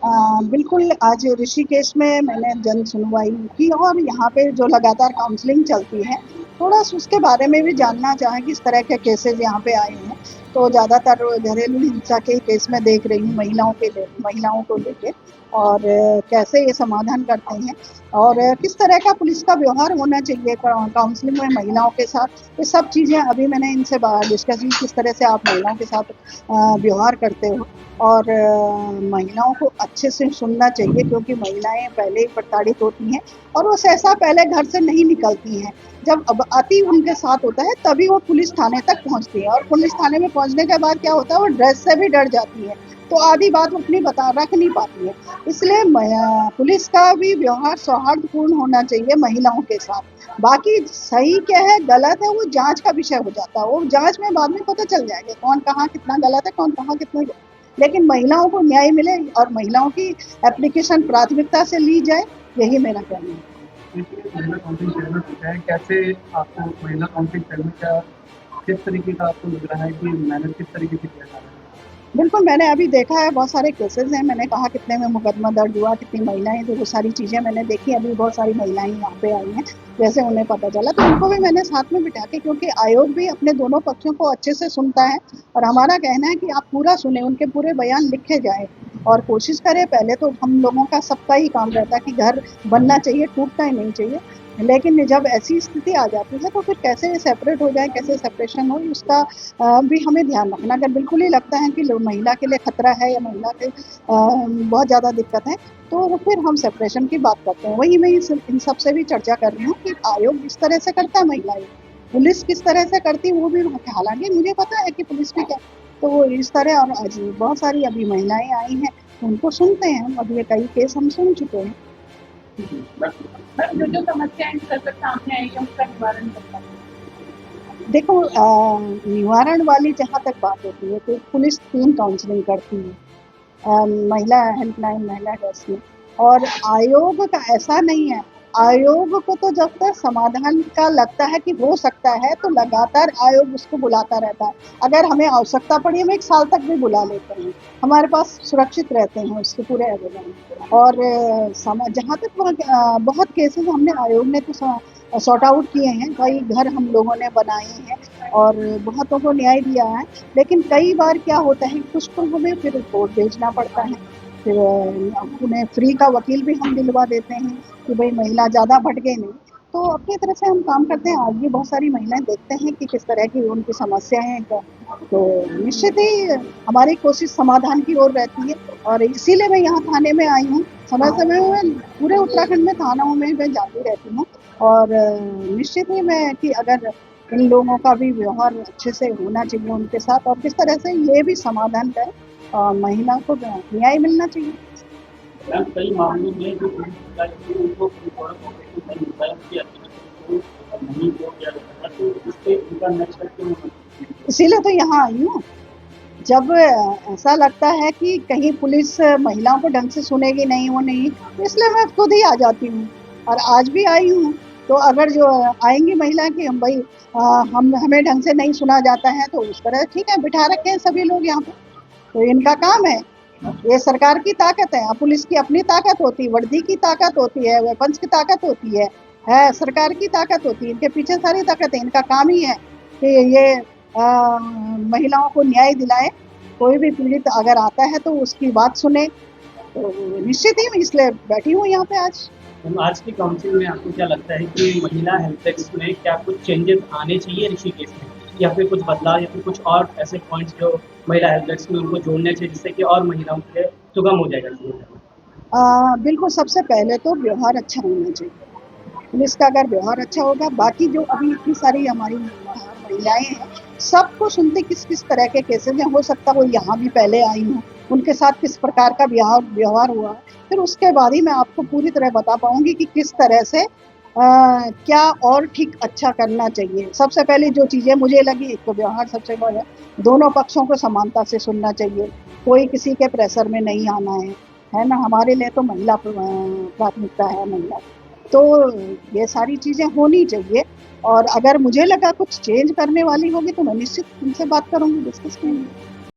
बिल्कुल, आज ऋषिकेश में मैंने जन सुनवाई की और यहाँ पे जो लगातार काउंसलिंग चलती है, थोड़ा-सा उसके बारे में भी जानना चाहें कि इस तरह के केसेज़ यहाँ पे आए हैं। तो ज़्यादातर घरेलू हिंसा के केस मैं देख रही हूँ महिलाओं को लेके और कैसे ये समाधान करते हैं और किस तरह का पुलिस का व्यवहार होना चाहिए काउंसलिंग में महिलाओं के साथ। ये सब चीज़ें अभी मैंने इनसे डिस्कस की, किस तरह से आप महिलाओं के साथ व्यवहार करते हो और महिलाओं को अच्छे से सुनना चाहिए क्योंकि महिलाएं पहले ही प्रताड़ित होती हैं और वो सहसा पहले घर से नहीं निकलती हैं। जब अब अति उनके साथ होता है तभी वो पुलिस थाने तक पहुंचती है और पुलिस थाने में पहुंचने के बाद क्या होता है, वो ड्रेस से भी डर जाती है, तो आधी बात वो अपनी बता रख नहीं पाती है। इसलिए पुलिस का भी व्यवहार सौहार्दपूर्ण होना चाहिए महिलाओं के साथ। बाकी सही क्या है गलत है वो जांच का विषय हो जाता है, वो जांच में बाद में पता चल जाएगा कौन कहाँ कितना गलत है, कौन कहाँ कितना, लेकिन महिलाओं को न्याय मिले और महिलाओं की एप्लीकेशन प्राथमिकता से ली जाए, यही मेरा कहना है। महिला काउंसिलिंग शहर में पूछा है, कैसे आपको महिला काउंसिलिंग शहर में क्या किस तरीके का आपको लग रहा है कि मैनेज किस तरीके से किया जा रहा है? बिल्कुल, मैंने अभी देखा है बहुत सारे केसेज़ हैं, मैंने कहा कितने में मुकदमा दर्ज हुआ, कितनी महिलाएँ, तो वो सारी चीज़ें मैंने देखी। अभी बहुत सारी महिलाएँ यहाँ पे आई हैं, जैसे उन्हें पता चला तो उनको भी मैंने साथ में बिठा के, क्योंकि आयोग भी अपने दोनों पक्षों को अच्छे से सुनता है और हमारा कहना है कि आप पूरा सुनें, उनके पूरे बयान लिखे जाएँ और कोशिश करें। पहले तो हम लोगों का सबका ही काम रहता है कि घर बनना चाहिए, टूटना ही नहीं चाहिए। लेकिन जब ऐसी स्थिति आ जाती है तो फिर कैसे सेपरेट हो जाए, कैसे सेपरेशन हो, उसका भी हमें ध्यान रखना। अगर बिल्कुल ही लगता है कि महिला के लिए खतरा है या महिला के बहुत ज़्यादा दिक्कत है, तो फिर हम सेपरेशन की बात करते हैं। वही मैं इन सब से भी चर्चा कर रही हूँ कि आयोग किस तरह से करता है महिलाएं, पुलिस किस तरह से करती है वो भी। हालांकि मुझे पता है कि पुलिस भी क्या, तो वो इस तरह। और आज बहुत सारी अभी महिलाएं आई हैं, उनको सुनते हैं हम। अब ये कई केस हम सुन चुके हैं। जो जो समस्याएं निकल कर सामने आई है उसका निवारण करता है। देखो, निवारण वाली जहाँ तक बात होती है तो पुलिस 3 काउंसलिंग करती है, महिला हेल्पलाइन, महिला डेस्क में। और आयोग का ऐसा नहीं है, आयोग को तो जब तक समाधान का लगता है कि हो सकता है तो लगातार आयोग उसको बुलाता रहता है। अगर हमें आवश्यकता पड़ी हम 1 साल तक भी बुला लेते हैं, हमारे पास सुरक्षित रहते हैं उसके पूरे आवेदन। और जहाँ तक बहुत केसेस हमने आयोग ने तो सॉर्ट आउट किए हैं, कई घर हम लोगों ने बनाए हैं और बहुतों को न्याय दिया है। लेकिन कई बार क्या होता है, कुछ को हमें फिर कोर्ट भेजना पड़ता है, फिर उन्हें फ्री का वकील भी हम दिलवा देते हैं कि भाई महिला ज़्यादा भटके नहीं। तो अपनी तरफ से हम काम करते हैं। आज भी बहुत सारी महिलाएं देखते हैं कि किस तरह की उनकी समस्याएं हैं क्या, तो निश्चित ही हमारी कोशिश समाधान की ओर रहती है। और इसीलिए मैं यहाँ थाने में आई हूँ। समय समय में पूरे उत्तराखंड में थानाओं में मैं जाती रहती हूँ और निश्चित ही मैं कि अगर इन लोगों का भी व्यवहार अच्छे से होना चाहिए उनके साथ और किस तरह से ये भी समाधान करें और महिला को न्याय मिलना चाहिए। मैम, कई मामलों में जो पुलिस अधिकारी हैं, उनको पुलिस द्वारा कॉपरेटिव नहीं मिलता है, उनकी एप्लीकेशन को नहीं वो किया जाता है, तो इससे उनका नेक्स्ट स्टेप क्यों नहीं? इसीलिए तो यहाँ आई हूँ। जब ऐसा लगता है कि कहीं पुलिस महिलाओं को ढंग से सुनेगी नहीं, वो नहीं, तो इसलिए मैं खुद ही आ जाती हूँ और आज भी आई हूँ। तो अगर जो आएंगी महिलाएं कि हम भाई हमें ढंग से नहीं सुना जाता है, तो उस तरह ठीक है, बिठा रखे हैं सभी लोग यहाँ पे, तो इनका काम है। ये सरकार की ताकत है। पुलिस की अपनी ताकत होती है, वर्दी की ताकत होती है, वेपन्स की ताकत होती है सरकार की ताकत होती है। इनके पीछे सारी ताकत है। इनका काम ही है कि ये महिलाओं को न्याय दिलाए। कोई भी पीड़ित अगर आता है तो उसकी बात सुने, तो निश्चित ही मैं इसलिए बैठी हूँ यहाँ पे आज। आज की काउंसिल में आपको क्या लगता है कि महिला हेल्प डेस्क में क्या कुछ चेंजेस आने चाहिए ऋषिकेश में, या फिर कुछ बदलाव, या फिर कुछ और ऐसे पॉइंट्स जो महिला हेल्प डेस्क में उनको जोड़ने चाहिए जिससे कि और महिलाओं के लिए सुगम हो जाएगा जीवन? बिल्कुल, सबसे पहले तो व्यवहार अच्छा होना चाहिए। पुलिस का अगर व्यवहार अच्छा होगा, बाकी जो अभी इतनी सारी हमारी महिलाएं हैं, सबको सुनते किस किस तरह के केसेज हैं। हो सकता है वो यहाँ भी पहले आई हूँ, उनके साथ किस प्रकार का व्यवहार हुआ, फिर उसके बाद ही मैं आपको पूरी तरह बता पाऊंगी कि किस तरह से क्या और ठीक अच्छा करना चाहिए। सबसे पहले जो चीज़ें मुझे लगी, एक तो व्यवहार सबसे बड़ा, दोनों पक्षों को समानता से सुनना चाहिए, कोई किसी के प्रेशर में नहीं आना है ना। हमारे लिए तो महिला प्राथमिकता है, महिला। तो ये सारी चीज़ें होनी चाहिए और अगर मुझे लगा कुछ चेंज करने वाली होगी तो मैं निश्चित उनसे बात करूँगी, डिस्कस करूँगी।